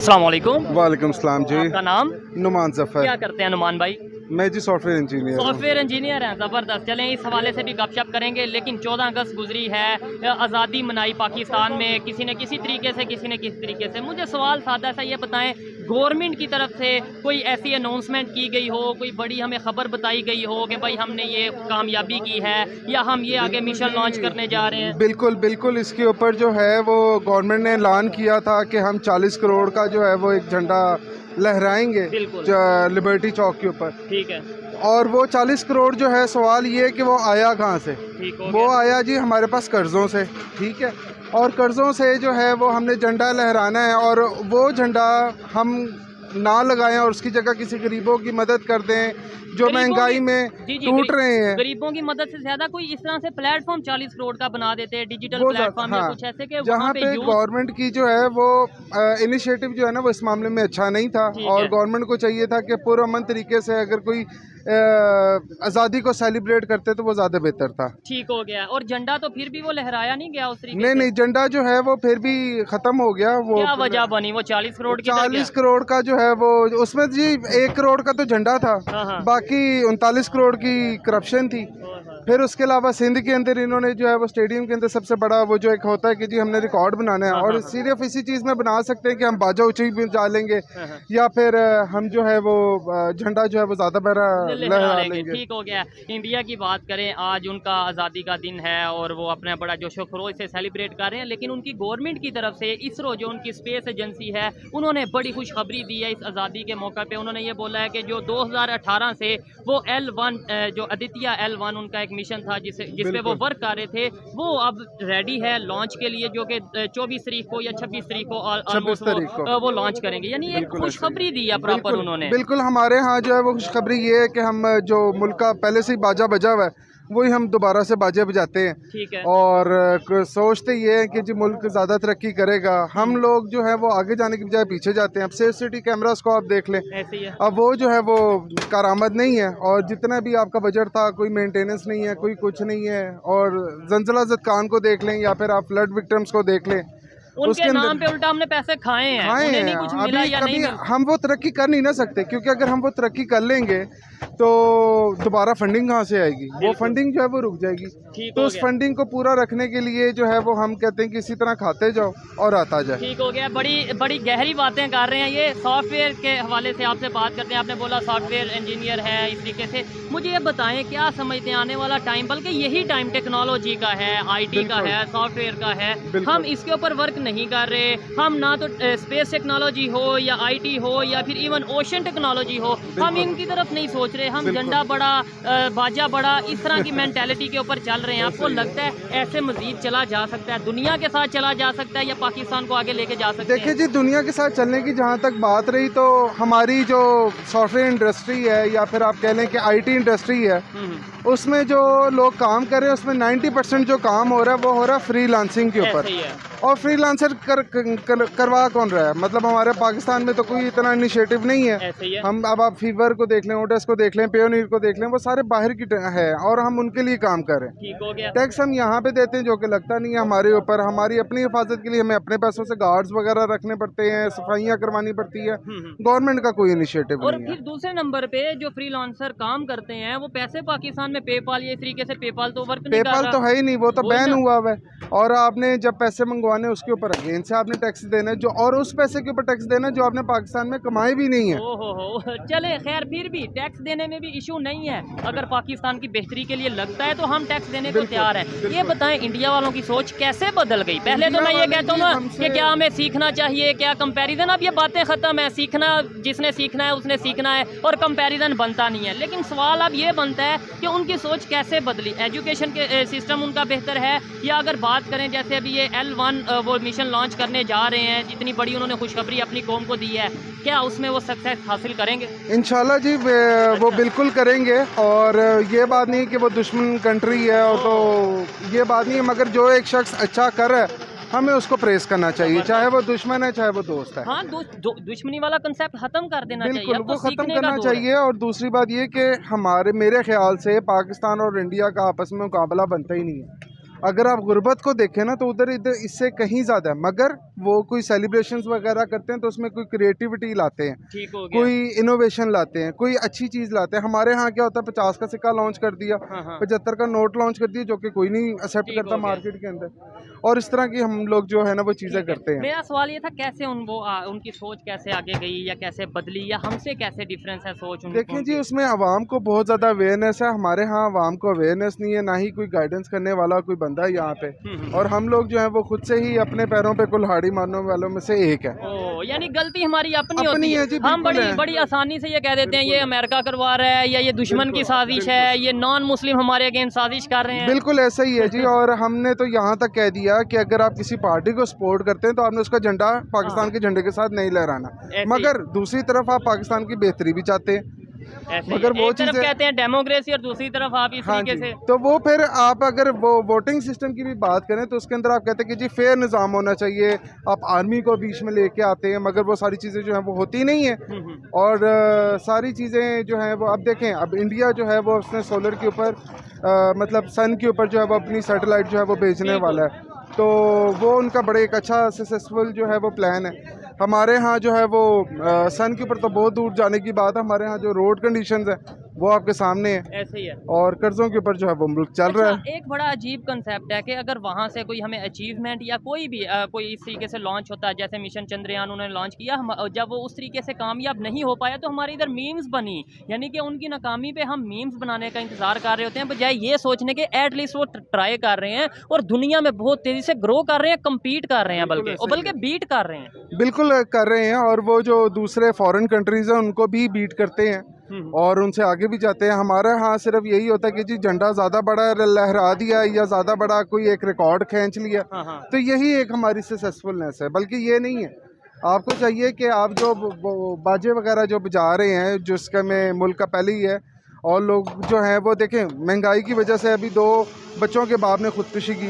अस्सलाम वालेकुम। वालेकुम सलाम जी। आपका नाम? नुमान जफर। क्या करते हैं नुमान भाई? मैं जी सॉफ्टवेयर इंजीनियर हूँ। सॉफ्टवेयर इंजीनियर हैं, ज़बरदस्त। चलें इस हवाले से भी गपशप करेंगे। लेकिन 14 अगस्त गुजरी है, आज़ादी मनाई पाकिस्तान में, किसी ने किसी तरीके से, किसी ने किस तरीके से। मुझे सवाल सादा सा ये बताएं, गवर्नमेंट की तरफ से कोई ऐसी अनाउंसमेंट की गई हो, कोई बड़ी हमें खबर बताई गई हो कि भाई हमने ये कामयाबी की है या हम ये आगे मिशन लॉन्च करने जा रहे हैं? बिल्कुल बिल्कुल, इसके ऊपर जो है वो गवर्नमेंट ने ऐलान किया था कि हम 40 करोड़ का जो है वो एक झंडा लहराएंगे लिबर्टी चौक के ऊपर। ठीक है। और वो 40 करोड़ जो है, सवाल ये है कि वो आया कहाँ से। वो आया जी हमारे पास कर्ज़ों से, ठीक है। और कर्ज़ों से जो है वो हमने झंडा लहराना है, और वो झंडा हम ना लगाएं और उसकी जगह किसी गरीबों की मदद कर दें जो महंगाई में टूट रहे हैं। गरीबों की मदद से ज्यादा कोई इस तरह से प्लेटफॉर्म 40 करोड़ का बना देते हैं, डिजिटल प्लेटफॉर्म या कुछ ऐसे के जहाँ पे गवर्नमेंट की जो है वो इनिशिएटिव जो है ना वो इस मामले में अच्छा नहीं था। और गवर्नमेंट को चाहिए था कि पुरअमन तरीके से अगर कोई आज़ादी को सेलिब्रेट करते तो वो ज़्यादा बेहतर था। ठीक हो गया। और झंडा तो फिर भी वो लहराया नहीं गया उस तरीके से? नहीं, झंडा जो है वो फिर भी ख़त्म हो गया। वो क्या वजह बनी वो 40 करोड़ की? 40 करोड़ का जो है वो, उसमें जी 1 करोड़ का तो झंडा था, बाकी 39 करोड़ की करप्शन थी। फिर उसके अलावा सिंध के अंदर इन्होंने जो है वो स्टेडियम के अंदर सबसे बड़ा वो जो एक होता है कि जी हमने रिकॉर्ड बनाना है, और सिर्फ इसी चीज़ में बना सकते हैं कि हम बाजा ऊँची भी जा लेंगे या फिर हम जो है वो झंडा जो है वो ज़्यादा बड़ा लहरा लेंगे। ठीक हो गया। इंडिया की बात करें, आज उनका आज़ादी का दिन है और वो अपना बड़ा जोशो खरोश से सेलिब्रेट कर रहे हैं। लेकिन उनकी गवर्नमेंट की तरफ से इसरो जो उनकी स्पेस एजेंसी है, उन्होंने बड़ी खुशखबरी दी है इस आज़ादी के मौके पे। उन्होंने ये बोला है कि जो 2018 से वो L1 जो आदित्य L1 उनका एक मिशन था जिसपे वो वर्क कर रहे थे, वो अब रेडी है लॉन्च के लिए, जो कि 24 तारीख को या 26 तारीख को ऑलमोस्ट वो लॉन्च करेंगे। यानी एक खुशखबरी दी है प्रॉपर उन्होंने। बिल्कुल, हमारे यहाँ जो है वो खुशखबरी ये है कि हम जो मुल्क का पहले से ही बाजा बजा हुआ है वही हम दोबारा से बाजे बजाते हैं। ठीक है। और सोचते ये है कि जी मुल्क ज़्यादा तरक्की करेगा, हम लोग जो है वो आगे जाने की बजाय पीछे जाते हैं। अब सेफ सिटी कैमरास को आप देख लें, ऐसे ही है। अब वो जो है वो कारामद नहीं है, और जितना भी आपका बजट था कोई मेंटेनेंस नहीं है, कोई कुछ नहीं है। और जंजला ज़दकान को देख लें या फिर आप फ्लड विक्टिम्स को देख लें, उनके नाम पे उल्टा हमने पैसे खाए हैं, उन्हें नहीं कुछ मिला या नहीं मिला। हम वो तरक्की कर नहीं ना सकते, क्योंकि अगर हम वो तरक्की कर लेंगे तो दोबारा फंडिंग कहाँ से आएगी? वो फंडिंग जो है वो रुक जाएगी। तो उस फंडिंग को पूरा रखने के लिए जो है वो हम कहते हैं कि इसी तरह खाते जाओ और आता जाए। ठीक हो गया। बड़ी गहरी बातें कर रहे हैं। ये सॉफ्टवेयर के हवाले से आपसे बात करते हैं। आपने बोला सॉफ्टवेयर इंजीनियर है, इस तरीके से मुझे ये बताएं, क्या समझते हैं आने वाला टाइम, बल्कि यही टाइम टेक्नोलॉजी का है, IT का है, सॉफ्टवेयर का है, हम इसके ऊपर वर्क नहीं कर रहे। हम ना तो स्पेस टेक्नोलॉजी हो या IT हो या फिर इवन ओशन टेक्नोलॉजी हो, हम इनकी तरफ नहीं सोच रहे। हम झंडा बड़ा, बाजा बड़ा, इस तरह की मेंटालिटी के ऊपर चल रहे हैं। आपको लगता है ऐसे मजीद चला जा सकता है, दुनिया के साथ चला जा सकता है, या पाकिस्तान को आगे लेके जा सकते हैं? देखिए जी, दुनिया के साथ चलने की जहाँ तक बात रही, तो हमारी जो सॉफ्टवेयर इंडस्ट्री है या फिर आप कह लें कि IT इंडस्ट्री है, उसमें जो लोग काम कर रहे हैं उसमें 90% जो काम हो रहा है वो हो रहा है फ्रीलांसिंग के ऊपर। और फ्रीलांसर करवा कौन रहा है? मतलब हमारे पाकिस्तान में तो कोई इतना इनिशिएटिव नहीं है। हम अब आप फीवर को देख लें, ओडेस को देख लें, पेयोनीर को देख लें, वो सारे बाहर की है और हम उनके लिए काम कर रहे हैं। टैक्स हम यहाँ पे देते हैं जो कि लगता नहीं है हमारे ऊपर। हमारी अपनी हिफाजत के लिए हमें अपने पैसों से गार्ड्स वगैरह रखने पड़ते हैं, सफाइयाँ करवानी पड़ती है। गवर्नमेंट का कोई इनिशिएटिव नहीं है। और फिर दूसरे नंबर पे जो फ्रीलांसर काम करते हैं वो पैसे पाकिस्तान में पेपाल या इस तरीके से पेपाल तो वर्क नहीं कर रहा। पेपाल तो है ही नहीं, वो तो बैन हुआ है। और आपने जब पैसे मंगवाने उसके ऊपर अगेन से आपने टैक्स देना है, जो और उस पैसे के ऊपर टैक्स देना है जो आपने पाकिस्तान में कमाए भी नहीं है। ओहो, चले खैर, फिर भी टैक्स देने में भी इशू नहीं है। अगर पाकिस्तान की बेहतरी के लिए लगता है तो हम टैक्स देने को तैयार हैं। ये बताएं, इंडिया वालों की सोच कैसे बदल गई? पहले तो मैं ये कहता हूँ ना कि क्या हमें सीखना चाहिए, क्या कंपैरिजन, अब ये बातें खत्म है। सीखना, जिसने सीखना है उसने सीखना है, और कंपैरिजन बनता नहीं है। लेकिन सवाल अब ये बनता है कि उनकी सोच कैसे बदली? एजुकेशन के सिस्टम उनका बेहतर है, या अगर बात करें जैसे अभी ये L1 वो मिशन लॉन्च करने जा रहे हैं, जितनी बड़ी उन्होंने खुशखबरी अपनी कौम को दी है, क्या उसमें वो सक्सेस हासिल करेंगे? इंशाल्लाह जी, वो बिल्कुल करेंगे। और ये बात नहीं कि वो दुश्मन कंट्री है, और तो ये बात नहीं है, मगर जो एक शख्स अच्छा कर रहा है हमें उसको प्रेस करना चाहिए, चाहे वो दुश्मन है चाहे वो दोस्त है। हाँ, दुश्मनी वाला कंसेप्ट खत्म कर देना चाहिए। बिल्कुल, वो खत्म करना चाहिए। और दूसरी बात ये कि मेरे ख्याल से पाकिस्तान और इंडिया का आपस में मुकाबला बनता ही नहीं है। अगर आप गुर्बत को देखें ना तो उधर इधर इससे कहीं ज़्यादा है, मगर वो कोई सेलिब्रेशंस वगैरह करते हैं तो उसमें कोई क्रिएटिविटी लाते हैं, ठीक हो गया। कोई इनोवेशन लाते हैं, कोई अच्छी चीज़ लाते हैं। हमारे यहाँ क्या होता है, 50 का सिक्का लॉन्च कर दिया, 75 का नोट लॉन्च कर दिया, जो कि कोई नहीं एक्सेप्ट करता मार्केट के अंदर, और इस तरह की हम लोग जो है ना वो चीज़ें करते हैं। मेरा सवाल ये था कैसे उनकी सोच कैसे आगे गई या कैसे बदली या हमसे कैसे डिफरेंस है सोच उनकी? देखें जी, उसमें आवाम को बहुत ज़्यादा अवेयरनेस है। हमारे यहाँ आवाम को अवेयरनेस नहीं है, ना ही कोई गाइडेंस करने वाला कोई बंदा है यहाँ पे, और हम लोग जो है वो खुद से ही अपने पैरों पे कुल्हाड़ी मारने वालों में से एक है। यानी गलती हमारी अपनी होती है। हम बड़ी आसानी से ये कह देते हैं ये अमेरिका करवा रहा है या ये दुश्मन की साजिश है, ये नॉन मुस्लिम हमारे अगेंस्ट साजिश कर रहे हैं। बिल्कुल ऐसा ही है जी। और हमने तो यहाँ तक कह दिया कि अगर आप किसी पार्टी को सपोर्ट करते हैं तो आपने उसका झंडा पाकिस्तान के झंडे के साथ नहीं लहराना, मगर दूसरी तरफ आप पाकिस्तान की बेहतरी भी चाहते हैं। मगर वो चीज़ कहते हैं डेमोक्रेसी और दूसरी तरफ आप इस तरीके से, तो वो फिर आप अगर वो वोटिंग सिस्टम की भी बात करें तो उसके अंदर आप कहते हैं कि जी फेयर निज़ाम होना चाहिए, आप आर्मी को बीच में लेके आते हैं, मगर वो सारी चीज़ें जो हैं वो होती नहीं है। और सारी चीज़ें जो हैं वो अब देखें, अब इंडिया जो है वो उसने सोलर के ऊपर मतलब सन के ऊपर जो है वो अपनी सैटेलाइट जो है वो भेजने वाला है, तो वो उनका बड़े एक अच्छा सक्सेसफुल जो है वो प्लान है। हमारे यहाँ जो है वो सन के ऊपर तो बहुत दूर जाने की बात है, हमारे यहाँ जो रोड कंडीशंस है वो आपके सामने है, ऐसे ही है, और कर्जों के ऊपर जो है वो मुल्क चल रहा है। एक बड़ा अजीब कंसेप्ट है कि अगर वहाँ से कोई हमें अचीवमेंट या कोई भी कोई इस तरीके से लॉन्च होता है, जैसे मिशन चंद्रयान उन्होंने लॉन्च किया, जब वो उस तरीके से कामयाब नहीं हो पाया तो हमारे इधर मीम्स बनी, यानी कि उनकी नाकामी पे हम मीम्स बनाने का इंतजार कर रहे होते हैं, बजाय ये सोचने के एटलीस्ट वो ट्राई कर रहे हैं और दुनिया में बहुत तेजी से ग्रो कर रहे हैं, कम्पीट कर रहे हैं, बल्कि बीट कर रहे हैं। बिल्कुल कर रहे हैं, और वो जो दूसरे फॉरेन कंट्रीज हैं उनको भी बीट करते हैं और उनसे आगे भी जाते हैं। हमारे यहाँ सिर्फ यही होता है कि जी झंडा ज़्यादा बड़ा लहरा दिया या ज़्यादा बड़ा कोई एक रिकॉर्ड खींच लिया, तो यही एक हमारी सक्सेसफुलनेस है, बल्कि ये नहीं है। आपको चाहिए कि आप जो बाजे वगैरह जो बजा रहे हैं, जिसका में मुल्क का पहले ही है, और लोग जो हैं वो देखें महंगाई की वजह से अभी 2 बच्चों के बाप ने खुदकुशी की,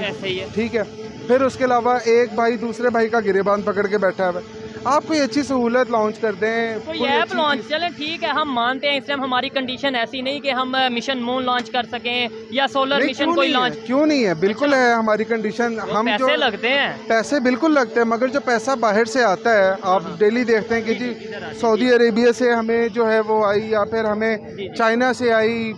ठीक है, फिर उसके अलावा एक भाई दूसरे भाई का गिरेबान पकड़ के बैठा है। आप कोई अच्छी सहूलत लॉन्च कर दें, कोई ऐप लॉन्च, चले ठीक है, हम मानते हैं इस टाइम हमारी कंडीशन ऐसी नहीं कि हम मिशन मून लॉन्च कर सकें या सोलर मिशन कोई लॉन्च, क्यों नहीं है, बिल्कुल है हमारी कंडीशन। हम पैसे लगते हैं, पैसे बिल्कुल लगते हैं, मगर जो पैसा बाहर से आता है, आप डेली देखते हैं कि जी सऊदी अरेबिया से हमें जो है वो आई, या फिर हमें चाइना से आई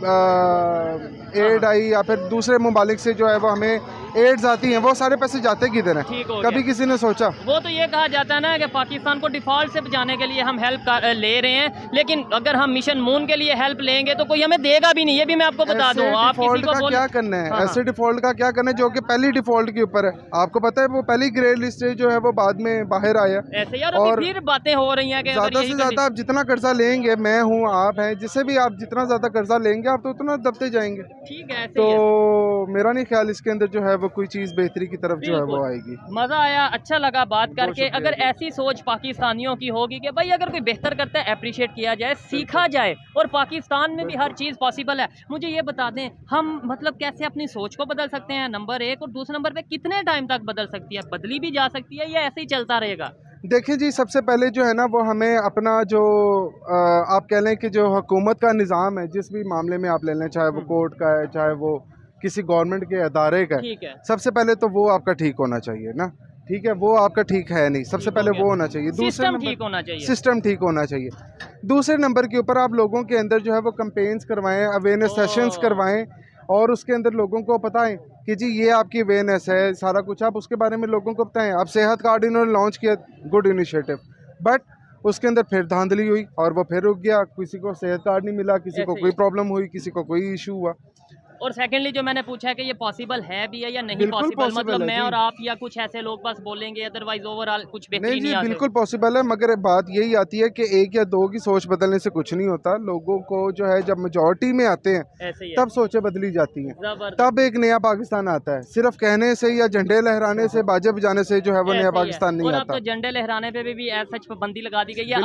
एड आई, या फिर दूसरे ममालिक से जो है वो हमें एड्स आती हैं, वो सारे पैसे जाते किधर हैं, कभी किसी ने सोचा? वो तो ये कहा जाता है ना कि पाकिस्तान को डिफॉल्ट से बचाने के लिए हम हेल्प ले रहे हैं, लेकिन अगर हम मिशन मून के लिए हेल्प लेंगे तो कोई हमें देगा भी नहीं, ये भी मैं आपको बता दूं। आप डिफॉल्ट का क्या करना है, ऐसे डिफॉल्ट का क्या करना है जो कि पहली डिफॉल्ट के ऊपर है? आपको पता है वो पहली ग्रे लिस्ट जो है वो बाद में बाहर आया, ऐसे यार और फिर बातें हो रही हैं कि ज्यादा से ज्यादा आप जितना कर्जा लेंगे, मैं हूँ आप हैं, जिससे भी आप जितना ज्यादा कर्जा लेंगे आप तो उतना दबते जाएंगे। ठीक है, तो मेरा नहीं ख्याल इसके अंदर जो है वो कोई चीज बेहतरी की तरफ जो है वो आएगी। मजा आया, अच्छा लगा बात करके। अगर ऐसी सोच पाकिस्तानियों की होगी कि भाई अगर कोई बेहतर करता है अप्रिशिएट किया जाए, सीखा जाए, और पाकिस्तान में भी हर चीज़ पॉसिबल है। मुझे ये बता दें हम मतलब कैसे अपनी सोच को बदल सकते हैं, नंबर 1, और दूसरे नंबर पे कितने टाइम तक बदल सकती है, बदली भी जा सकती है या ऐसे ही चलता रहेगा? देखिए जी, सबसे पहले जो है ना वो हमें अपना जो आप कह लें कि जो हुकूमत का निज़ाम है, जिस भी मामले में आप ले लें, चाहे वो कोर्ट का है, चाहे वो किसी गवर्नमेंट के अदारे का है, सबसे पहले तो वो आपका ठीक होना चाहिए ना, ठीक है, वो आपका ठीक है नहीं, सबसे पहले वो होना चाहिए। दूसरे नंबर ठीक होना चाहिए, सिस्टम ठीक होना चाहिए। दूसरे नंबर के ऊपर आप लोगों के अंदर जो है वो कैंपेन्स करवाएं, अवेयरनेस सेशंस करवाएं, और उसके अंदर लोगों को बताएं कि जी ये आपकी अवेयरनेस है, सारा कुछ आप उसके बारे में लोगों को बताएं। अब सेहत कार्ड इन्होंने लॉन्च किया, गुड इनिशिएटिव, बट उसके अंदर फिर धांधली हुई और वो फिर रुक गया, किसी को सेहत कार्ड नहीं मिला, किसी को कोई प्रॉब्लम हुई, किसी को कोई इशू हुआ। और सेकेंडली जो मैंने पूछा है कि ये पॉसिबल है भी है या नहीं पॉसिबल, मतलब मैं और आप या कुछ ऐसे लोग बस बोलेंगे, अदरवाइज ओवरऑल कुछ बेहतरी नहीं आती? बिल्कुल पॉसिबल है, मगर बात यही आती है कि 1 या 2 की सोच बदलने से कुछ नहीं होता। लोगों को जो है जब मेजॉरिटी में आते हैं तब सोचें बदली जाती हैं, तब एक नया पाकिस्तान आता है। सिर्फ कहने से या झंडे लहराने से, बाजे बजाने से जो है वो नया पाकिस्तान नहीं आता। तो झंडे लहराने पे भी सच पाबंदी लगा दी गई है।